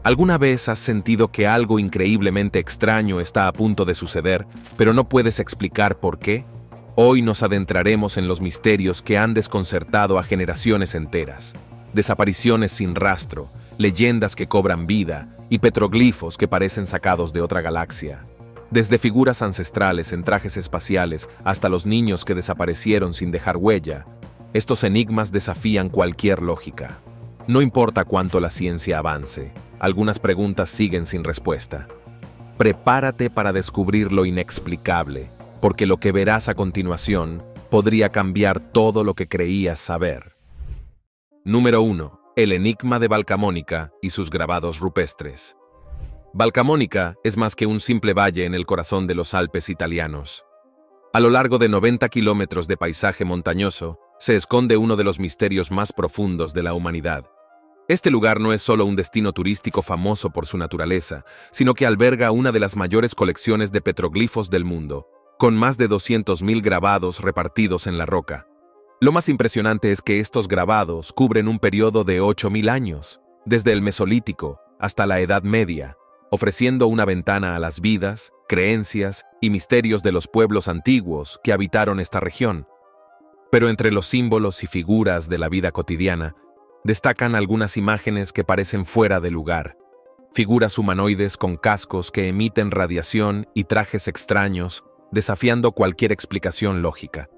¿Alguna vez has sentido que algo increíblemente extraño está a punto de suceder, pero no puedes explicar por qué? Hoy nos adentraremos en los misterios que han desconcertado a generaciones enteras. Desapariciones sin rastro, leyendas que cobran vida y petroglifos que parecen sacados de otra galaxia. Desde figuras ancestrales en trajes espaciales hasta los niños que desaparecieron sin dejar huella, estos enigmas desafían cualquier lógica. No importa cuánto la ciencia avance, algunas preguntas siguen sin respuesta. Prepárate para descubrir lo inexplicable, porque lo que verás a continuación podría cambiar todo lo que creías saber. Número 1. El enigma de Valcamonica y sus grabados rupestres. Valcamonica es más que un simple valle en el corazón de los Alpes italianos. A lo largo de 90 kilómetros de paisaje montañoso, se esconde uno de los misterios más profundos de la humanidad. Este lugar no es solo un destino turístico famoso por su naturaleza, sino que alberga una de las mayores colecciones de petroglifos del mundo, con más de 200.000 grabados repartidos en la roca. Lo más impresionante es que estos grabados cubren un periodo de 8.000 años, desde el Mesolítico hasta la Edad Media, ofreciendo una ventana a las vidas, creencias y misterios de los pueblos antiguos que habitaron esta región. Pero entre los símbolos y figuras de la vida cotidiana, destacan algunas imágenes que parecen fuera de lugar. Figuras humanoides con cascos que emiten radiación y trajes extraños, desafiando cualquier explicación lógica.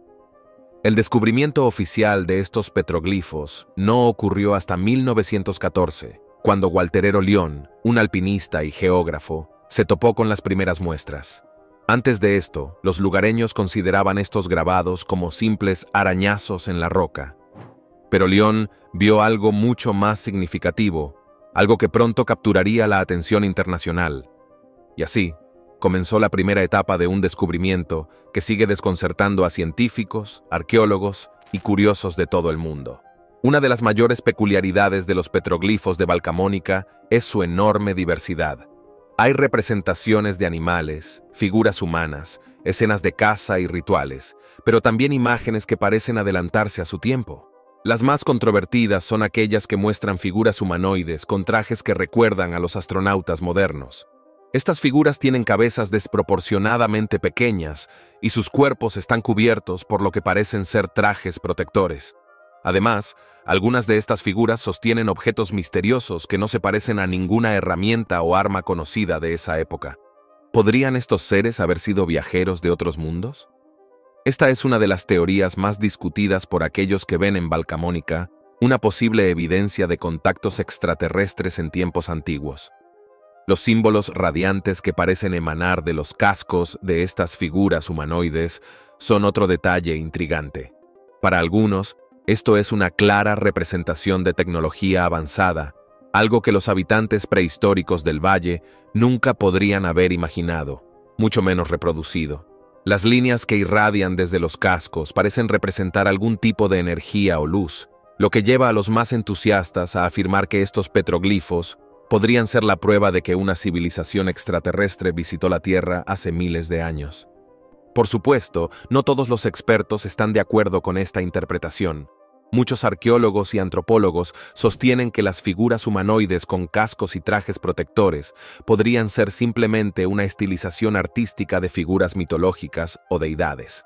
El descubrimiento oficial de estos petroglifos no ocurrió hasta 1914, cuando Walterero León, un alpinista y geógrafo, se topó con las primeras muestras. Antes de esto, los lugareños consideraban estos grabados como simples arañazos en la roca. Pero León vio algo mucho más significativo, algo que pronto capturaría la atención internacional. Y así, comenzó la primera etapa de un descubrimiento que sigue desconcertando a científicos, arqueólogos y curiosos de todo el mundo. Una de las mayores peculiaridades de los petroglifos de Valcamonica es su enorme diversidad. Hay representaciones de animales, figuras humanas, escenas de caza y rituales, pero también imágenes que parecen adelantarse a su tiempo. Las más controvertidas son aquellas que muestran figuras humanoides con trajes que recuerdan a los astronautas modernos. Estas figuras tienen cabezas desproporcionadamente pequeñas y sus cuerpos están cubiertos por lo que parecen ser trajes protectores. Además, algunas de estas figuras sostienen objetos misteriosos que no se parecen a ninguna herramienta o arma conocida de esa época. ¿Podrían estos seres haber sido viajeros de otros mundos? Esta es una de las teorías más discutidas por aquellos que ven en Valcamonica una posible evidencia de contactos extraterrestres en tiempos antiguos. Los símbolos radiantes que parecen emanar de los cascos de estas figuras humanoides son otro detalle intrigante. Para algunos, esto es una clara representación de tecnología avanzada, algo que los habitantes prehistóricos del valle nunca podrían haber imaginado, mucho menos reproducido. Las líneas que irradian desde los cascos parecen representar algún tipo de energía o luz, lo que lleva a los más entusiastas a afirmar que estos petroglifos podrían ser la prueba de que una civilización extraterrestre visitó la Tierra hace miles de años. Por supuesto, no todos los expertos están de acuerdo con esta interpretación. Muchos arqueólogos y antropólogos sostienen que las figuras humanoides con cascos y trajes protectores podrían ser simplemente una estilización artística de figuras mitológicas o deidades.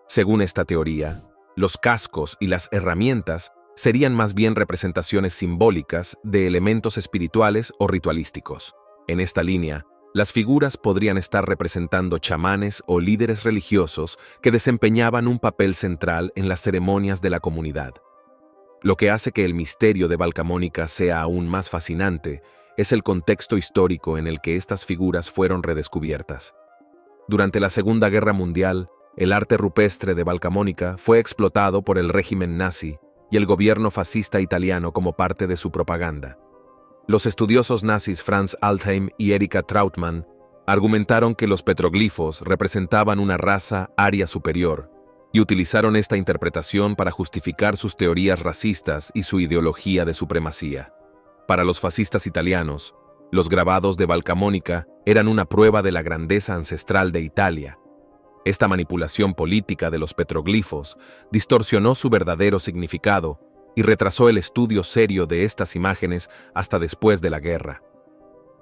Según esta teoría, los cascos y las herramientas serían más bien representaciones simbólicas de elementos espirituales o ritualísticos. En esta línea, las figuras podrían estar representando chamanes o líderes religiosos que desempeñaban un papel central en las ceremonias de la comunidad. Lo que hace que el misterio de Valcamonica sea aún más fascinante es el contexto histórico en el que estas figuras fueron redescubiertas. Durante la Segunda Guerra Mundial, el arte rupestre de Valcamonica fue explotado por el régimen nazi y el gobierno fascista italiano como parte de su propaganda. Los estudiosos nazis Franz Altheim y Erika Trautmann argumentaron que los petroglifos representaban una raza aria superior y utilizaron esta interpretación para justificar sus teorías racistas y su ideología de supremacía. Para los fascistas italianos, los grabados de Valcamonica eran una prueba de la grandeza ancestral de Italia. Esta manipulación política de los petroglifos distorsionó su verdadero significado y retrasó el estudio serio de estas imágenes hasta después de la guerra.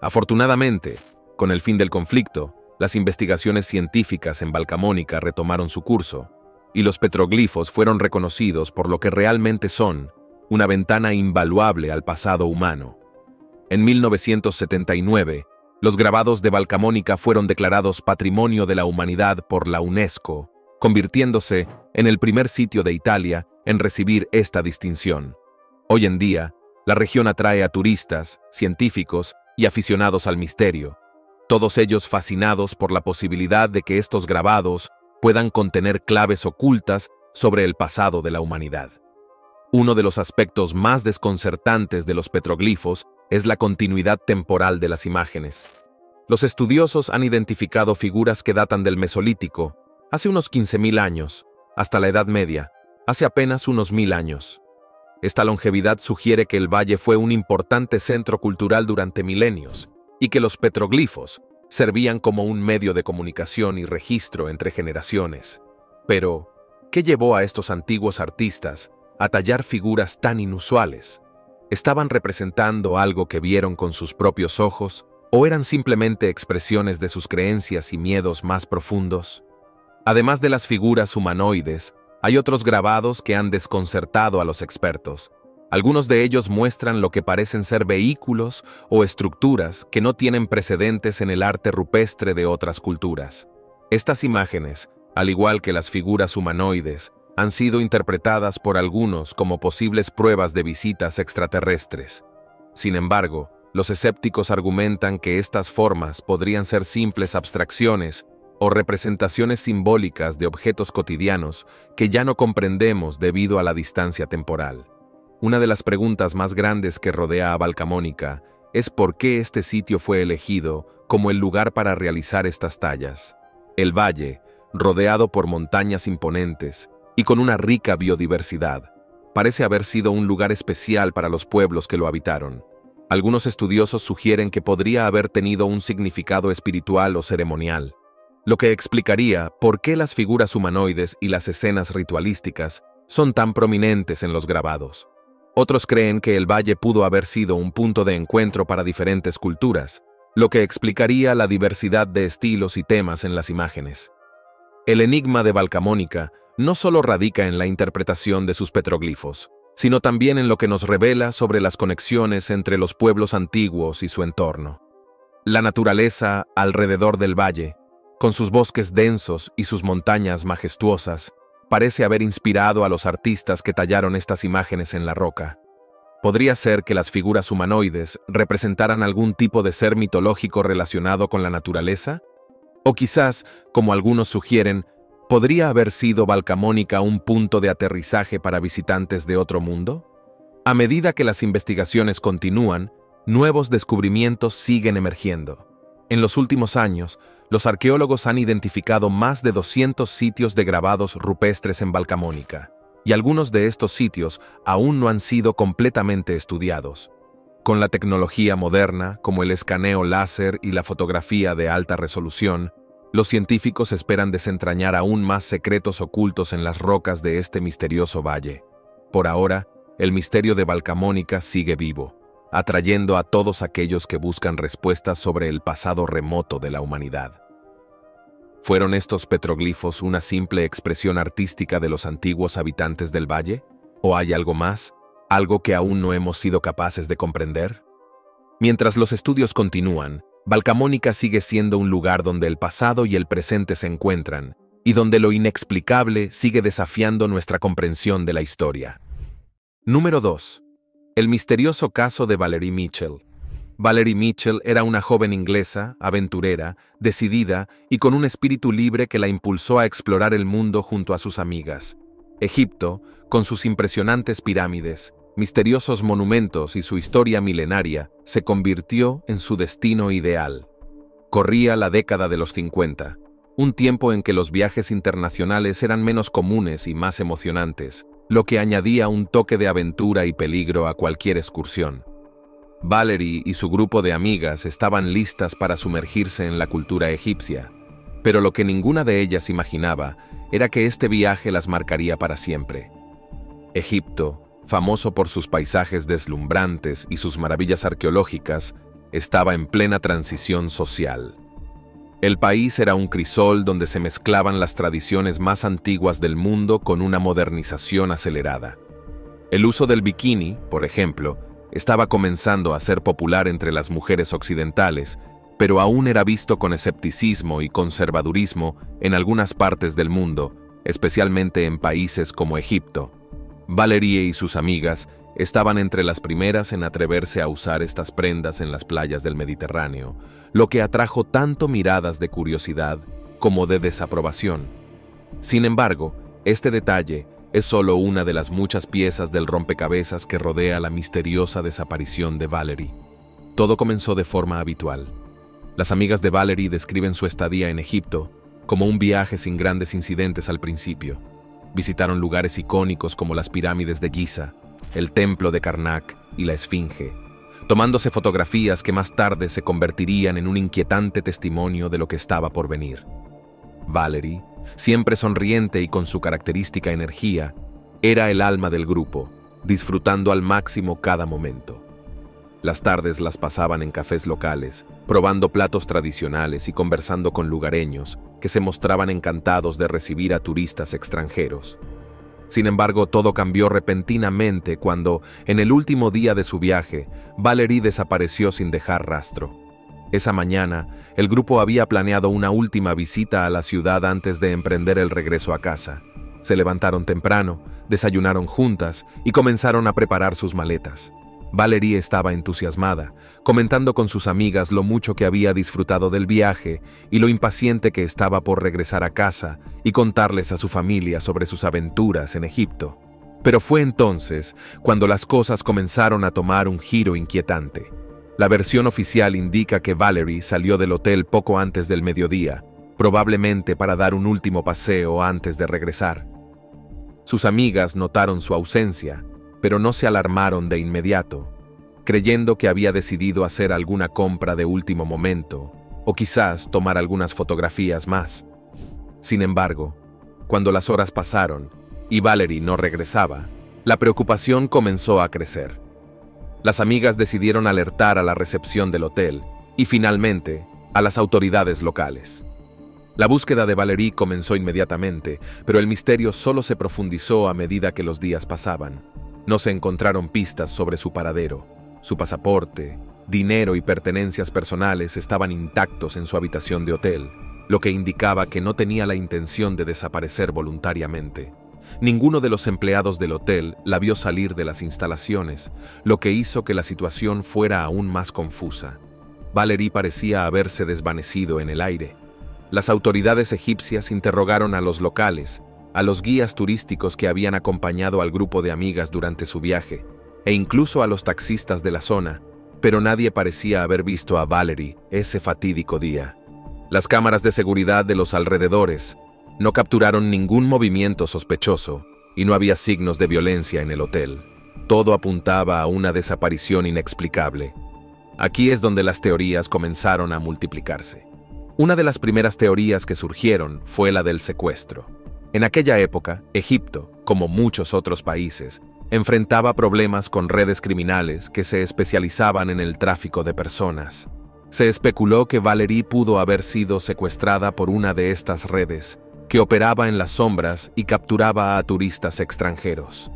Afortunadamente, con el fin del conflicto, las investigaciones científicas en Valcamonica retomaron su curso, y los petroglifos fueron reconocidos por lo que realmente son, una ventana invaluable al pasado humano. En 1979, los grabados de Valcamonica fueron declarados Patrimonio de la Humanidad por la UNESCO, convirtiéndose en el primer sitio de Italia en recibir esta distinción. Hoy en día, la región atrae a turistas, científicos y aficionados al misterio, todos ellos fascinados por la posibilidad de que estos grabados puedan contener claves ocultas sobre el pasado de la humanidad. Uno de los aspectos más desconcertantes de los petroglifos es la continuidad temporal de las imágenes. Los estudiosos han identificado figuras que datan del Mesolítico, hace unos 15.000 años, hasta la Edad Media, hace apenas unos 1.000 años. Esta longevidad sugiere que el valle fue un importante centro cultural durante milenios y que los petroglifos servían como un medio de comunicación y registro entre generaciones. Pero, ¿qué llevó a estos antiguos artistas a tallar figuras tan inusuales? ¿Estaban representando algo que vieron con sus propios ojos o eran simplemente expresiones de sus creencias y miedos más profundos? Además de las figuras humanoides, hay otros grabados que han desconcertado a los expertos. Algunos de ellos muestran lo que parecen ser vehículos o estructuras que no tienen precedentes en el arte rupestre de otras culturas. Estas imágenes, al igual que las figuras humanoides, han sido interpretadas por algunos como posibles pruebas de visitas extraterrestres. Sin embargo, los escépticos argumentan que estas formas podrían ser simples abstracciones o representaciones simbólicas de objetos cotidianos que ya no comprendemos debido a la distancia temporal. Una de las preguntas más grandes que rodea a Valcamonica es por qué este sitio fue elegido como el lugar para realizar estas tallas. El valle, rodeado por montañas imponentes y con una rica biodiversidad, parece haber sido un lugar especial para los pueblos que lo habitaron. Algunos estudiosos sugieren que podría haber tenido un significado espiritual o ceremonial, lo que explicaría por qué las figuras humanoides y las escenas ritualísticas son tan prominentes en los grabados. Otros creen que el valle pudo haber sido un punto de encuentro para diferentes culturas, lo que explicaría la diversidad de estilos y temas en las imágenes. El enigma de Valcamonica no solo radica en la interpretación de sus petroglifos, sino también en lo que nos revela sobre las conexiones entre los pueblos antiguos y su entorno. La naturaleza alrededor del valle, con sus bosques densos y sus montañas majestuosas, parece haber inspirado a los artistas que tallaron estas imágenes en la roca. ¿Podría ser que las figuras humanoides representaran algún tipo de ser mitológico relacionado con la naturaleza? O quizás, como algunos sugieren, ¿podría haber sido Valcamonica un punto de aterrizaje para visitantes de otro mundo? A medida que las investigaciones continúan, nuevos descubrimientos siguen emergiendo. En los últimos años, los arqueólogos han identificado más de 200 sitios de grabados rupestres en Valcamonica, y algunos de estos sitios aún no han sido completamente estudiados. Con la tecnología moderna, como el escaneo láser y la fotografía de alta resolución, los científicos esperan desentrañar aún más secretos ocultos en las rocas de este misterioso valle. Por ahora, el misterio de Valcamonica sigue vivo, atrayendo a todos aquellos que buscan respuestas sobre el pasado remoto de la humanidad. ¿Fueron estos petroglifos una simple expresión artística de los antiguos habitantes del valle? ¿O hay algo más? ¿Algo que aún no hemos sido capaces de comprender? Mientras los estudios continúan, Valcamonica sigue siendo un lugar donde el pasado y el presente se encuentran, y donde lo inexplicable sigue desafiando nuestra comprensión de la historia. Número 2. El misterioso caso de Valerie Mitchell. Valerie Mitchell era una joven inglesa, aventurera, decidida y con un espíritu libre que la impulsó a explorar el mundo junto a sus amigas. Egipto, con sus impresionantes pirámides, misteriosos monumentos y su historia milenaria, se convirtió en su destino ideal. Corría la década de los 50, un tiempo en que los viajes internacionales eran menos comunes y más emocionantes, lo que añadía un toque de aventura y peligro a cualquier excursión. Valerie y su grupo de amigas estaban listas para sumergirse en la cultura egipcia, pero lo que ninguna de ellas imaginaba era que este viaje las marcaría para siempre. Egipto, famoso por sus paisajes deslumbrantes y sus maravillas arqueológicas, estaba en plena transición social. El país era un crisol donde se mezclaban las tradiciones más antiguas del mundo con una modernización acelerada. El uso del bikini, por ejemplo, estaba comenzando a ser popular entre las mujeres occidentales, pero aún era visto con escepticismo y conservadurismo en algunas partes del mundo, especialmente en países como Egipto. Valerie y sus amigas estaban entre las primeras en atreverse a usar estas prendas en las playas del Mediterráneo, lo que atrajo tanto miradas de curiosidad como de desaprobación. Sin embargo, este detalle es solo una de las muchas piezas del rompecabezas que rodea la misteriosa desaparición de Valerie. Todo comenzó de forma habitual. Las amigas de Valerie describen su estadía en Egipto como un viaje sin grandes incidentes al principio. Visitaron lugares icónicos como las pirámides de Giza, el templo de Karnak y la Esfinge, tomándose fotografías que más tarde se convertirían en un inquietante testimonio de lo que estaba por venir. Valerie, siempre sonriente y con su característica energía, era el alma del grupo, disfrutando al máximo cada momento. Las tardes las pasaban en cafés locales, probando platos tradicionales y conversando con lugareños que se mostraban encantados de recibir a turistas extranjeros. Sin embargo, todo cambió repentinamente cuando, en el último día de su viaje, Valerie desapareció sin dejar rastro. Esa mañana, el grupo había planeado una última visita a la ciudad antes de emprender el regreso a casa. Se levantaron temprano, desayunaron juntas y comenzaron a preparar sus maletas. Valerie estaba entusiasmada, comentando con sus amigas lo mucho que había disfrutado del viaje y lo impaciente que estaba por regresar a casa y contarles a su familia sobre sus aventuras en Egipto. Pero fue entonces cuando las cosas comenzaron a tomar un giro inquietante. La versión oficial indica que Valerie salió del hotel poco antes del mediodía, probablemente para dar un último paseo antes de regresar. Sus amigas notaron su ausencia, pero no se alarmaron de inmediato, creyendo que había decidido hacer alguna compra de último momento o quizás tomar algunas fotografías más. Sin embargo, cuando las horas pasaron y Valerie no regresaba, la preocupación comenzó a crecer. Las amigas decidieron alertar a la recepción del hotel y finalmente a las autoridades locales. La búsqueda de Valerie comenzó inmediatamente, pero el misterio solo se profundizó a medida que los días pasaban. No se encontraron pistas sobre su paradero. Su pasaporte, dinero y pertenencias personales estaban intactos en su habitación de hotel, lo que indicaba que no tenía la intención de desaparecer voluntariamente. Ninguno de los empleados del hotel la vio salir de las instalaciones, lo que hizo que la situación fuera aún más confusa. Valerie parecía haberse desvanecido en el aire. Las autoridades egipcias interrogaron a los locales, a los guías turísticos que habían acompañado al grupo de amigas durante su viaje, e incluso a los taxistas de la zona, pero nadie parecía haber visto a Valerie ese fatídico día. Las cámaras de seguridad de los alrededores no capturaron ningún movimiento sospechoso y no había signos de violencia en el hotel. Todo apuntaba a una desaparición inexplicable. Aquí es donde las teorías comenzaron a multiplicarse. Una de las primeras teorías que surgieron fue la del secuestro. En aquella época, Egipto, como muchos otros países, enfrentaba problemas con redes criminales que se especializaban en el tráfico de personas. Se especuló que Valerie pudo haber sido secuestrada por una de estas redes, que operaba en las sombras y capturaba a turistas extranjeros.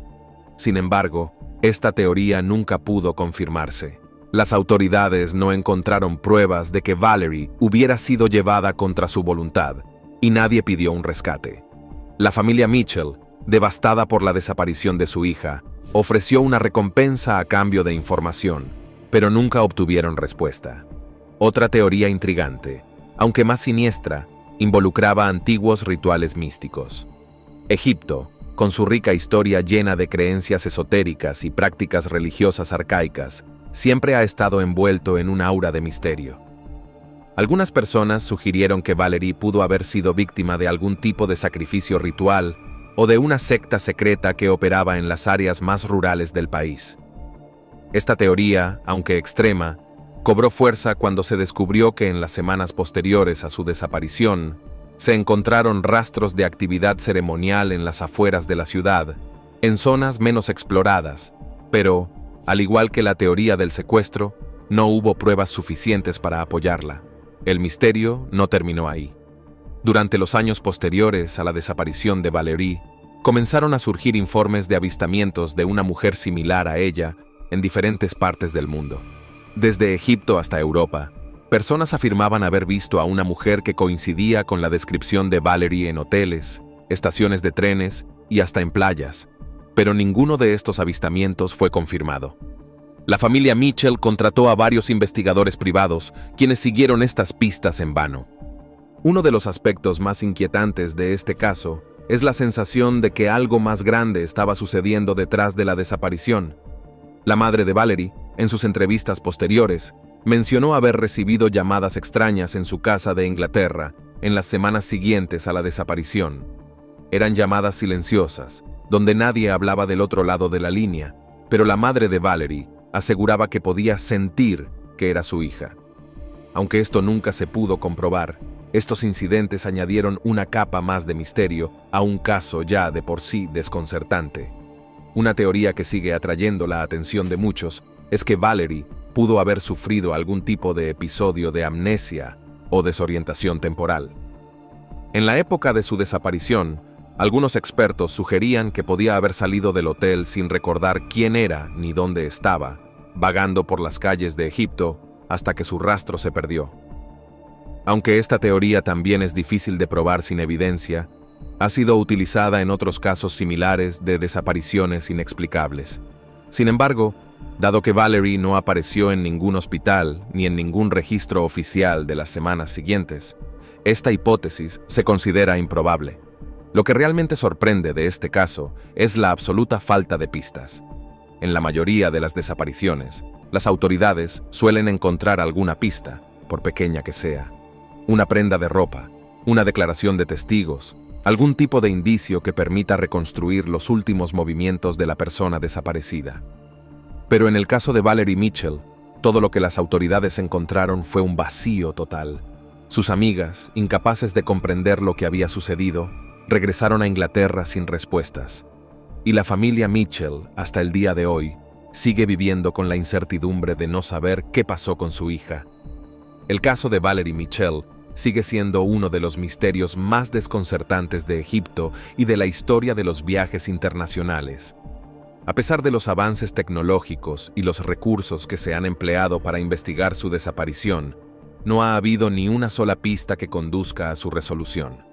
Sin embargo, esta teoría nunca pudo confirmarse. Las autoridades no encontraron pruebas de que Valerie hubiera sido llevada contra su voluntad, y nadie pidió un rescate. La familia Mitchell, devastada por la desaparición de su hija, ofreció una recompensa a cambio de información, pero nunca obtuvieron respuesta. Otra teoría intrigante, aunque más siniestra, involucraba antiguos rituales místicos. Egipto, con su rica historia llena de creencias esotéricas y prácticas religiosas arcaicas, siempre ha estado envuelto en un aura de misterio. Algunas personas sugirieron que Valerie pudo haber sido víctima de algún tipo de sacrificio ritual o de una secta secreta que operaba en las áreas más rurales del país. Esta teoría, aunque extrema, cobró fuerza cuando se descubrió que en las semanas posteriores a su desaparición se encontraron rastros de actividad ceremonial en las afueras de la ciudad, en zonas menos exploradas, pero, al igual que la teoría del secuestro, No hubo pruebas suficientes para apoyarla. El misterio no terminó ahí. Durante los años posteriores a la desaparición de Valerie, comenzaron a surgir informes de avistamientos de una mujer similar a ella en diferentes partes del mundo. Desde Egipto hasta Europa, personas afirmaban haber visto a una mujer que coincidía con la descripción de Valerie en hoteles, estaciones de trenes y hasta en playas, pero ninguno de estos avistamientos fue confirmado. La familia Mitchell contrató a varios investigadores privados, quienes siguieron estas pistas en vano. Uno de los aspectos más inquietantes de este caso es la sensación de que algo más grande estaba sucediendo detrás de la desaparición. La madre de Valerie, en sus entrevistas posteriores, mencionó haber recibido llamadas extrañas en su casa de Inglaterra en las semanas siguientes a la desaparición. Eran llamadas silenciosas, donde nadie hablaba del otro lado de la línea, pero la madre de Valerie aseguraba que podía sentir que era su hija. Aunque esto nunca se pudo comprobar, estos incidentes añadieron una capa más de misterio a un caso ya de por sí desconcertante. Una teoría que sigue atrayendo la atención de muchos es que Valerie pudo haber sufrido algún tipo de episodio de amnesia o desorientación temporal. En la época de su desaparición, algunos expertos sugerían que podía haber salido del hotel sin recordar quién era ni dónde estaba, vagando por las calles de Egipto hasta que su rastro se perdió. Aunque esta teoría también es difícil de probar sin evidencia, ha sido utilizada en otros casos similares de desapariciones inexplicables. Sin embargo, dado que Valerie no apareció en ningún hospital ni en ningún registro oficial de las semanas siguientes, esta hipótesis se considera improbable. Lo que realmente sorprende de este caso es la absoluta falta de pistas. En la mayoría de las desapariciones, las autoridades suelen encontrar alguna pista, por pequeña que sea. Una prenda de ropa, una declaración de testigos, algún tipo de indicio que permita reconstruir los últimos movimientos de la persona desaparecida. Pero en el caso de Valerie Mitchell, todo lo que las autoridades encontraron fue un vacío total. Sus amigas, incapaces de comprender lo que había sucedido, regresaron a Inglaterra sin respuestas. Y la familia Mitchell, hasta el día de hoy, sigue viviendo con la incertidumbre de no saber qué pasó con su hija. El caso de Valerie Mitchell sigue siendo uno de los misterios más desconcertantes de Egipto y de la historia de los viajes internacionales. A pesar de los avances tecnológicos y los recursos que se han empleado para investigar su desaparición, no ha habido ni una sola pista que conduzca a su resolución.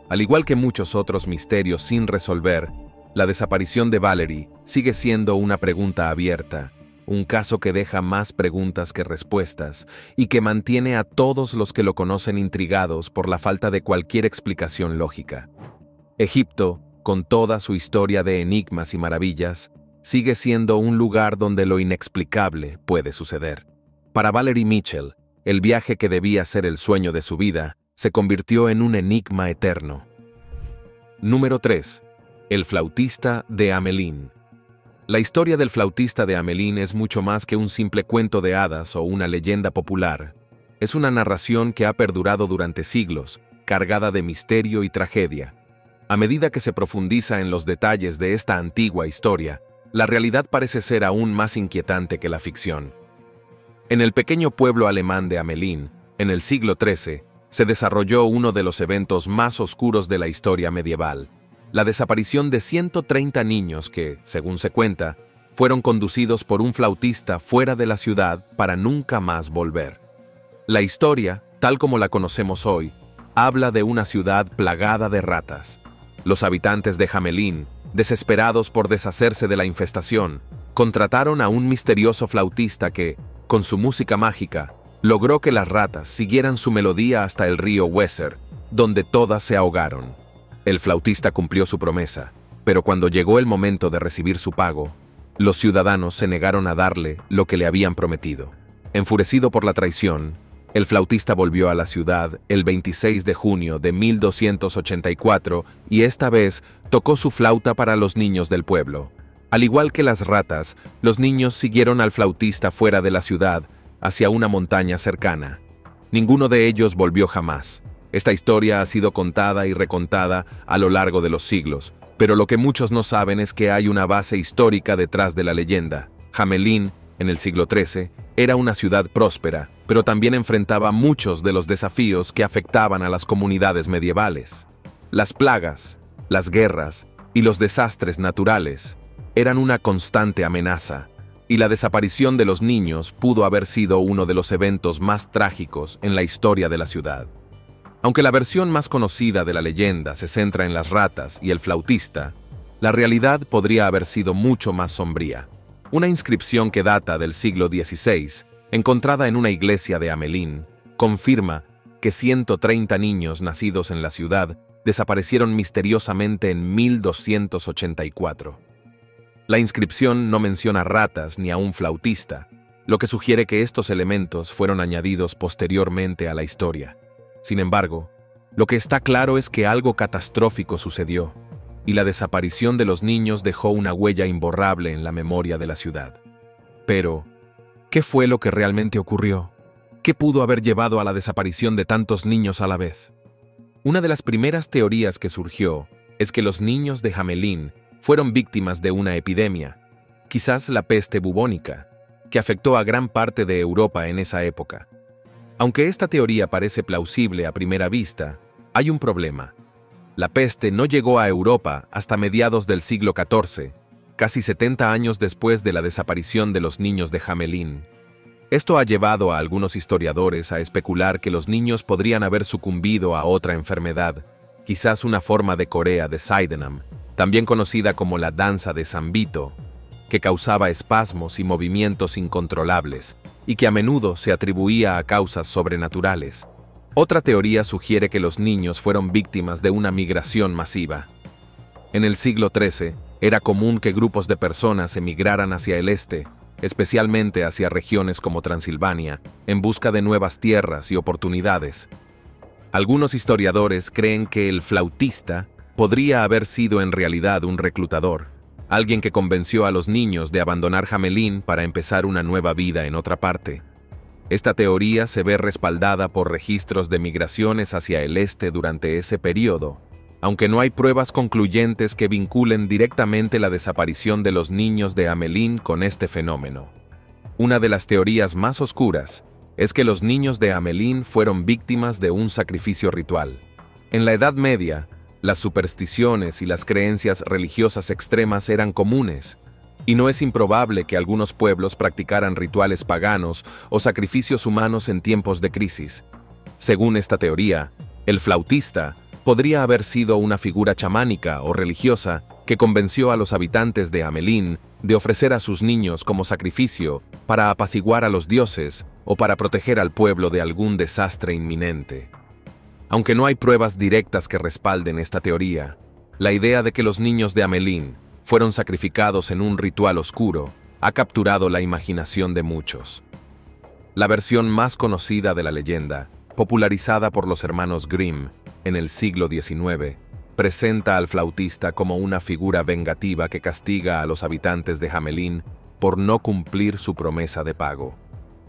Al igual que muchos otros misterios sin resolver, la desaparición de Valerie sigue siendo una pregunta abierta, un caso que deja más preguntas que respuestas y que mantiene a todos los que lo conocen intrigados por la falta de cualquier explicación lógica. Egipto, con toda su historia de enigmas y maravillas, sigue siendo un lugar donde lo inexplicable puede suceder. Para Valerie Mitchell, el viaje que debía ser el sueño de su vida se convirtió en un enigma eterno. Número 3. El flautista de Hamelin. La historia del flautista de Hamelin es mucho más que un simple cuento de hadas o una leyenda popular. Es una narración que ha perdurado durante siglos, cargada de misterio y tragedia. A medida que se profundiza en los detalles de esta antigua historia, la realidad parece ser aún más inquietante que la ficción. En el pequeño pueblo alemán de Hamelin, en el siglo XIII, se desarrolló uno de los eventos más oscuros de la historia medieval: la desaparición de 130 niños que, según se cuenta, fueron conducidos por un flautista fuera de la ciudad para nunca más volver. La historia, tal como la conocemos hoy, habla de una ciudad plagada de ratas. Los habitantes de Hamelin, desesperados por deshacerse de la infestación, contrataron a un misterioso flautista que, con su música mágica, logró que las ratas siguieran su melodía hasta el río Weser, donde todas se ahogaron. El flautista cumplió su promesa, pero cuando llegó el momento de recibir su pago, los ciudadanos se negaron a darle lo que le habían prometido. Enfurecido por la traición, el flautista volvió a la ciudad el 26 de junio de 1284 y esta vez tocó su flauta para los niños del pueblo. Al igual que las ratas, los niños siguieron al flautista fuera de la ciudad, hacia una montaña cercana. Ninguno de ellos volvió jamás. Esta historia ha sido contada y recontada a lo largo de los siglos, pero lo que muchos no saben es que hay una base histórica detrás de la leyenda. Hamelin en el siglo XIII, era una ciudad próspera, pero también enfrentaba muchos de los desafíos que afectaban a las comunidades medievales. Las plagas, las guerras y los desastres naturales eran una constante amenaza, y la desaparición de los niños pudo haber sido uno de los eventos más trágicos en la historia de la ciudad. Aunque la versión más conocida de la leyenda se centra en las ratas y el flautista, la realidad podría haber sido mucho más sombría. Una inscripción que data del siglo XVI, encontrada en una iglesia de Hamelín, confirma que 130 niños nacidos en la ciudad desaparecieron misteriosamente en 1284. La inscripción no menciona ratas ni a un flautista, lo que sugiere que estos elementos fueron añadidos posteriormente a la historia. Sin embargo, lo que está claro es que algo catastrófico sucedió, y la desaparición de los niños dejó una huella imborrable en la memoria de la ciudad. Pero, ¿qué fue lo que realmente ocurrió? ¿Qué pudo haber llevado a la desaparición de tantos niños a la vez? Una de las primeras teorías que surgió es que los niños de Hamelín fueron víctimas de una epidemia, quizás la peste bubónica, que afectó a gran parte de Europa en esa época. Aunque esta teoría parece plausible a primera vista, hay un problema. La peste no llegó a Europa hasta mediados del siglo XIV, casi 70 años después de la desaparición de los niños de Hamelín. Esto ha llevado a algunos historiadores a especular que los niños podrían haber sucumbido a otra enfermedad, quizás una forma de corea de Sydenham, también conocida como la danza de San Vito, que causaba espasmos y movimientos incontrolables, y que a menudo se atribuía a causas sobrenaturales. Otra teoría sugiere que los niños fueron víctimas de una migración masiva. En el siglo XIII, era común que grupos de personas emigraran hacia el este, especialmente hacia regiones como Transilvania, en busca de nuevas tierras y oportunidades. Algunos historiadores creen que el flautista podría haber sido en realidad un reclutador, alguien que convenció a los niños de abandonar Hamelín para empezar una nueva vida en otra parte. Esta teoría se ve respaldada por registros de migraciones hacia el este durante ese periodo, aunque no hay pruebas concluyentes que vinculen directamente la desaparición de los niños de Hamelín con este fenómeno. Una de las teorías más oscuras es que los niños de Hamelín fueron víctimas de un sacrificio ritual. En la Edad Media, las supersticiones y las creencias religiosas extremas eran comunes, y no es improbable que algunos pueblos practicaran rituales paganos o sacrificios humanos en tiempos de crisis. Según esta teoría, el flautista podría haber sido una figura chamánica o religiosa que convenció a los habitantes de Hamelín de ofrecer a sus niños como sacrificio para apaciguar a los dioses o para proteger al pueblo de algún desastre inminente. Aunque no hay pruebas directas que respalden esta teoría, la idea de que los niños de Hamelín fueron sacrificados en un ritual oscuro ha capturado la imaginación de muchos. La versión más conocida de la leyenda, popularizada por los hermanos Grimm en el siglo XIX, presenta al flautista como una figura vengativa que castiga a los habitantes de Hamelín por no cumplir su promesa de pago.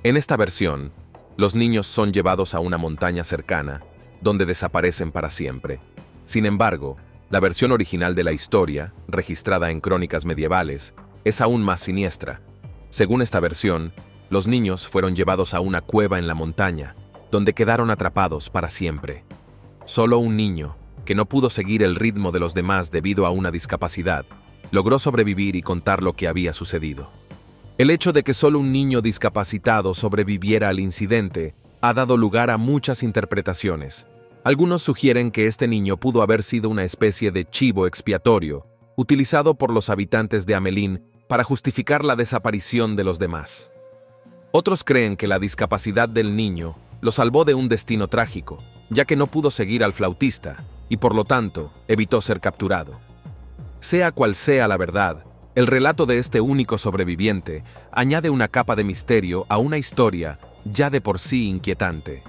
En esta versión, los niños son llevados a una montaña cercana, donde desaparecen para siempre. Sin embargo, la versión original de la historia, registrada en crónicas medievales, es aún más siniestra. Según esta versión, los niños fueron llevados a una cueva en la montaña, donde quedaron atrapados para siempre. Solo un niño, que no pudo seguir el ritmo de los demás debido a una discapacidad, logró sobrevivir y contar lo que había sucedido. El hecho de que solo un niño discapacitado sobreviviera al incidente ha dado lugar a muchas interpretaciones. Algunos sugieren que este niño pudo haber sido una especie de chivo expiatorio, utilizado por los habitantes de Hamelín para justificar la desaparición de los demás. Otros creen que la discapacidad del niño lo salvó de un destino trágico, ya que no pudo seguir al flautista y por lo tanto evitó ser capturado. Sea cual sea la verdad, el relato de este único sobreviviente añade una capa de misterio a una historia ya de por sí inquietante.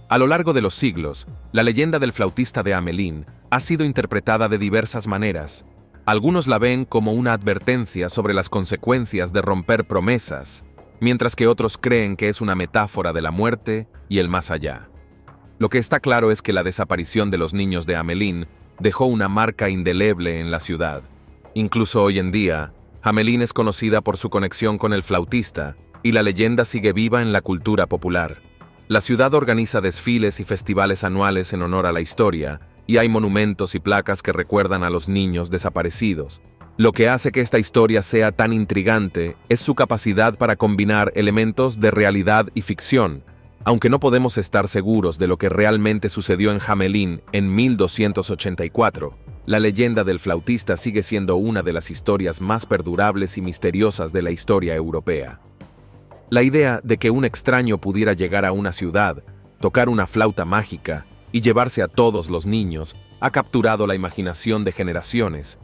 A lo largo de los siglos, la leyenda del flautista de Hamelín ha sido interpretada de diversas maneras. Algunos la ven como una advertencia sobre las consecuencias de romper promesas, mientras que otros creen que es una metáfora de la muerte y el más allá. Lo que está claro es que la desaparición de los niños de Hamelín dejó una marca indeleble en la ciudad. Incluso hoy en día, Hamelin es conocida por su conexión con el flautista, y la leyenda sigue viva en la cultura popular. La ciudad organiza desfiles y festivales anuales en honor a la historia, y hay monumentos y placas que recuerdan a los niños desaparecidos. Lo que hace que esta historia sea tan intrigante es su capacidad para combinar elementos de realidad y ficción. Aunque no podemos estar seguros de lo que realmente sucedió en Hamelin en 1284, la leyenda del flautista sigue siendo una de las historias más perdurables y misteriosas de la historia europea. La idea de que un extraño pudiera llegar a una ciudad, tocar una flauta mágica y llevarse a todos los niños ha capturado la imaginación de generaciones,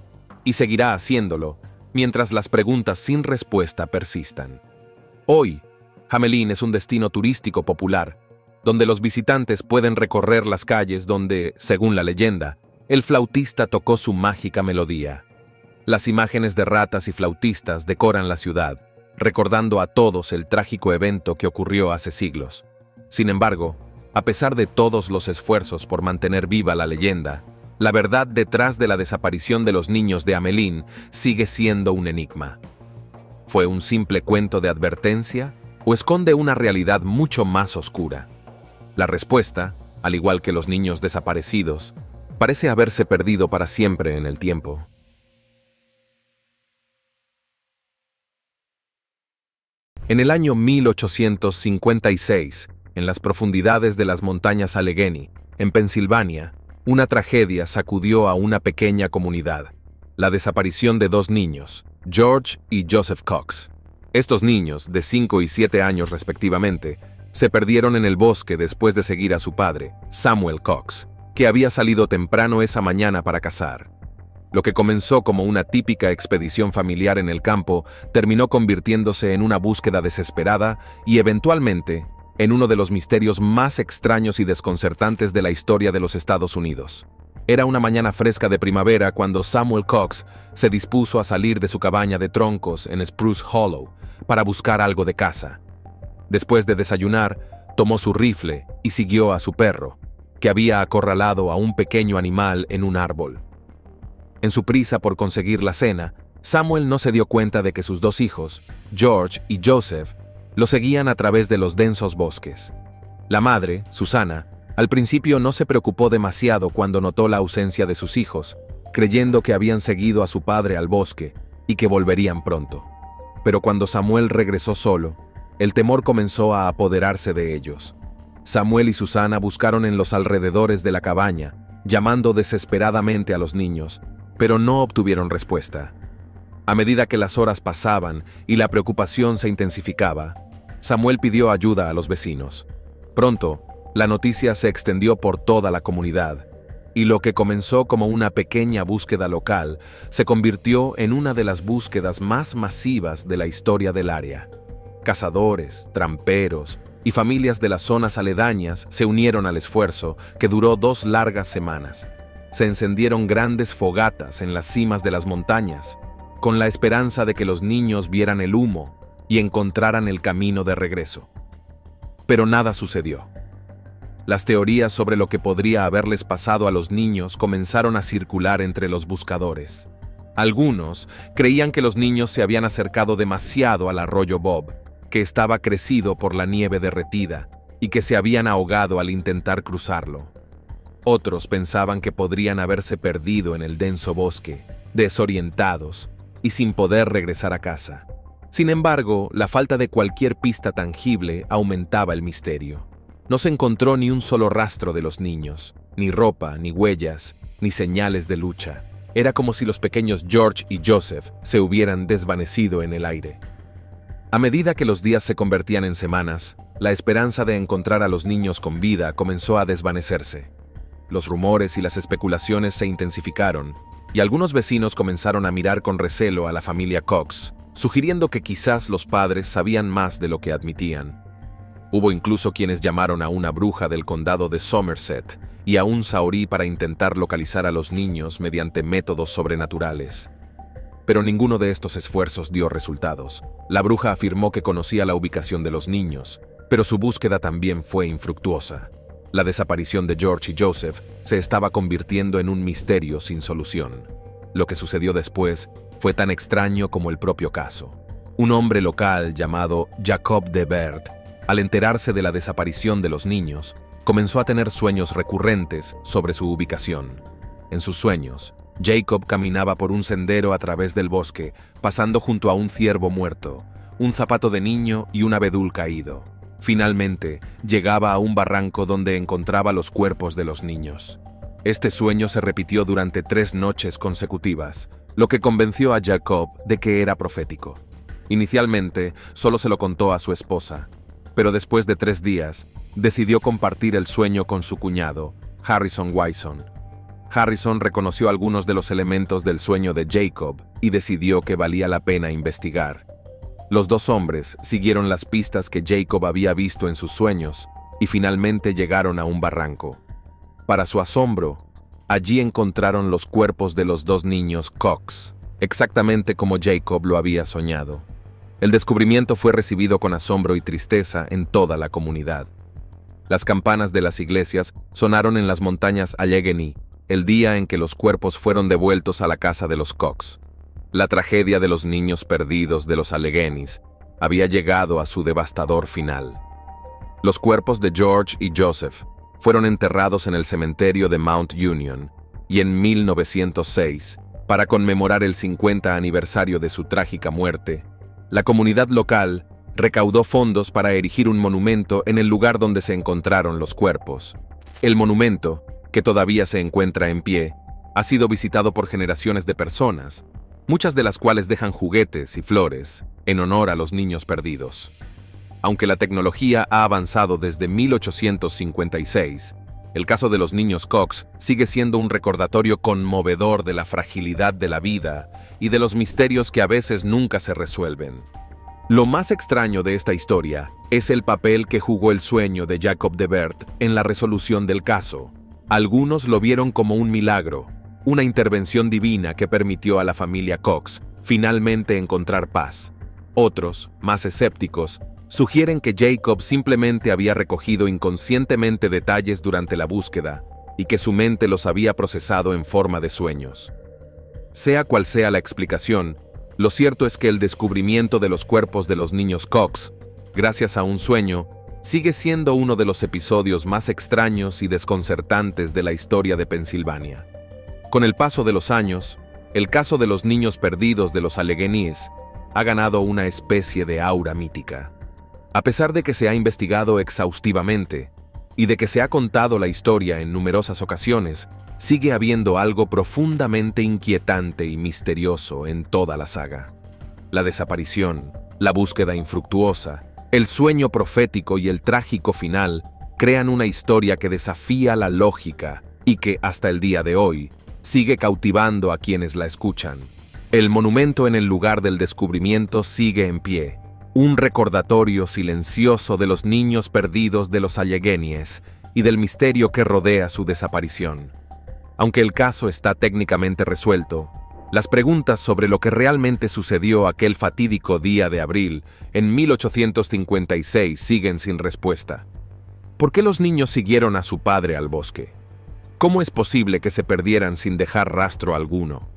y seguirá haciéndolo mientras las preguntas sin respuesta persistan. Hoy, Hamelin es un destino turístico popular, donde los visitantes pueden recorrer las calles donde, según la leyenda, el flautista tocó su mágica melodía. Las imágenes de ratas y flautistas decoran la ciudad, recordando a todos el trágico evento que ocurrió hace siglos. Sin embargo, a pesar de todos los esfuerzos por mantener viva la leyenda, la verdad detrás de la desaparición de los niños de Hamelin sigue siendo un enigma. ¿Fue un simple cuento de advertencia o esconde una realidad mucho más oscura? La respuesta, al igual que los niños desaparecidos, parece haberse perdido para siempre en el tiempo. En el año 1856, en las profundidades de las montañas Allegheny, en Pensilvania, una tragedia sacudió a una pequeña comunidad: la desaparición de dos niños, George y Joseph Cox. Estos niños, de 5 y 7 años respectivamente, se perdieron en el bosque después de seguir a su padre, Samuel Cox, que había salido temprano esa mañana para cazar. Lo que comenzó como una típica expedición familiar en el campo terminó convirtiéndose en una búsqueda desesperada y, eventualmente, en uno de los misterios más extraños y desconcertantes de la historia de los Estados Unidos. Era una mañana fresca de primavera cuando Samuel Cox se dispuso a salir de su cabaña de troncos en Spruce Hollow para buscar algo de caza. Después de desayunar, tomó su rifle y siguió a su perro, que había acorralado a un pequeño animal en un árbol. En su prisa por conseguir la cena, Samuel no se dio cuenta de que sus dos hijos, George y Joseph, lo seguían a través de los densos bosques. La madre, Susana, al principio no se preocupó demasiado cuando notó la ausencia de sus hijos, creyendo que habían seguido a su padre al bosque y que volverían pronto. Pero cuando Samuel regresó solo, el temor comenzó a apoderarse de ellos. Samuel y Susana buscaron en los alrededores de la cabaña, llamando desesperadamente a los niños, pero no obtuvieron respuesta. A medida que las horas pasaban y la preocupación se intensificaba, Samuel pidió ayuda a los vecinos. Pronto, la noticia se extendió por toda la comunidad, y lo que comenzó como una pequeña búsqueda local se convirtió en una de las búsquedas más masivas de la historia del área. Cazadores, tramperos y familias de las zonas aledañas se unieron al esfuerzo, que duró 2 largas semanas. Se encendieron grandes fogatas en las cimas de las montañas, con la esperanza de que los niños vieran el humo y encontraran el camino de regreso. Pero nada sucedió. Las teorías sobre lo que podría haberles pasado a los niños comenzaron a circular entre los buscadores. Algunos creían que los niños se habían acercado demasiado al arroyo Bob, que estaba crecido por la nieve derretida, y que se habían ahogado al intentar cruzarlo. Otros pensaban que podrían haberse perdido en el denso bosque, desorientados y sin poder regresar a casa. Sin embargo, la falta de cualquier pista tangible aumentaba el misterio. No se encontró ni un solo rastro de los niños, ni ropa, ni huellas, ni señales de lucha. Era como si los pequeños George y Joseph se hubieran desvanecido en el aire. A medida que los días se convertían en semanas, la esperanza de encontrar a los niños con vida comenzó a desvanecerse. Los rumores y las especulaciones se intensificaron, y algunos vecinos comenzaron a mirar con recelo a la familia Cox, sugiriendo que quizás los padres sabían más de lo que admitían. Hubo incluso quienes llamaron a una bruja del condado de Somerset y a un saorí para intentar localizar a los niños mediante métodos sobrenaturales. Pero ninguno de estos esfuerzos dio resultados. La bruja afirmó que conocía la ubicación de los niños, pero su búsqueda también fue infructuosa. La desaparición de George y Joseph se estaba convirtiendo en un misterio sin solución. Lo que sucedió después fue tan extraño como el propio caso. Un hombre local llamado Jacob de Bert, al enterarse de la desaparición de los niños, comenzó a tener sueños recurrentes sobre su ubicación. En sus sueños, Jacob caminaba por un sendero a través del bosque, pasando junto a un ciervo muerto, un zapato de niño y un abedul caído. Finalmente, llegaba a un barranco donde encontraba los cuerpos de los niños. Este sueño se repitió durante 3 noches consecutivas, lo que convenció a Jacob de que era profético. Inicialmente, solo se lo contó a su esposa, pero después de 3 días, decidió compartir el sueño con su cuñado, Harrison Wyson. Harrison reconoció algunos de los elementos del sueño de Jacob y decidió que valía la pena investigar. Los 2 hombres siguieron las pistas que Jacob había visto en sus sueños y finalmente llegaron a un barranco. Para su asombro, allí encontraron los cuerpos de los 2 niños Cox, exactamente como Jacob lo había soñado. El descubrimiento fue recibido con asombro y tristeza en toda la comunidad. Las campanas de las iglesias sonaron en las montañas Allegheny el día en que los cuerpos fueron devueltos a la casa de los Cox. La tragedia de los niños perdidos de los Alleghenies había llegado a su devastador final. Los cuerpos de George y Joseph fueron enterrados en el cementerio de Mount Union y en 1906, para conmemorar el 50 aniversario de su trágica muerte, la comunidad local recaudó fondos para erigir un monumento en el lugar donde se encontraron los cuerpos. El monumento, que todavía se encuentra en pie, ha sido visitado por generaciones de personas, muchas de las cuales dejan juguetes y flores en honor a los niños perdidos. Aunque la tecnología ha avanzado desde 1856, el caso de los niños Cox sigue siendo un recordatorio conmovedor de la fragilidad de la vida y de los misterios que a veces nunca se resuelven. Lo más extraño de esta historia es el papel que jugó el sueño de Jacob de Bert en la resolución del caso. Algunos lo vieron como un milagro, una intervención divina que permitió a la familia Cox finalmente encontrar paz. Otros, más escépticos, sugieren que Jacob simplemente había recogido inconscientemente detalles durante la búsqueda y que su mente los había procesado en forma de sueños. Sea cual sea la explicación, lo cierto es que el descubrimiento de los cuerpos de los niños Cox, gracias a un sueño, sigue siendo uno de los episodios más extraños y desconcertantes de la historia de Pensilvania. Con el paso de los años, el caso de los niños perdidos de los Alleghenies ha ganado una especie de aura mítica. A pesar de que se ha investigado exhaustivamente y de que se ha contado la historia en numerosas ocasiones, sigue habiendo algo profundamente inquietante y misterioso en toda la saga. La desaparición, la búsqueda infructuosa, el sueño profético y el trágico final crean una historia que desafía la lógica y que, hasta el día de hoy, sigue cautivando a quienes la escuchan. El monumento en el lugar del descubrimiento sigue en pie, un recordatorio silencioso de los niños perdidos de los Alleghenies y del misterio que rodea su desaparición. Aunque el caso está técnicamente resuelto, las preguntas sobre lo que realmente sucedió aquel fatídico día de abril en 1856 siguen sin respuesta. ¿Por qué los niños siguieron a su padre al bosque? ¿Cómo es posible que se perdieran sin dejar rastro alguno?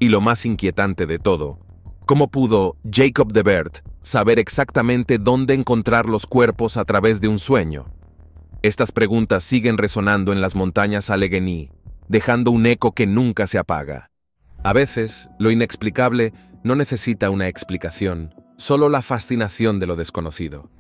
Y lo más inquietante de todo, ¿cómo pudo Jacob de Bert saber exactamente dónde encontrar los cuerpos a través de un sueño? Estas preguntas siguen resonando en las montañas Allegheny, dejando un eco que nunca se apaga. A veces, lo inexplicable no necesita una explicación, solo la fascinación de lo desconocido.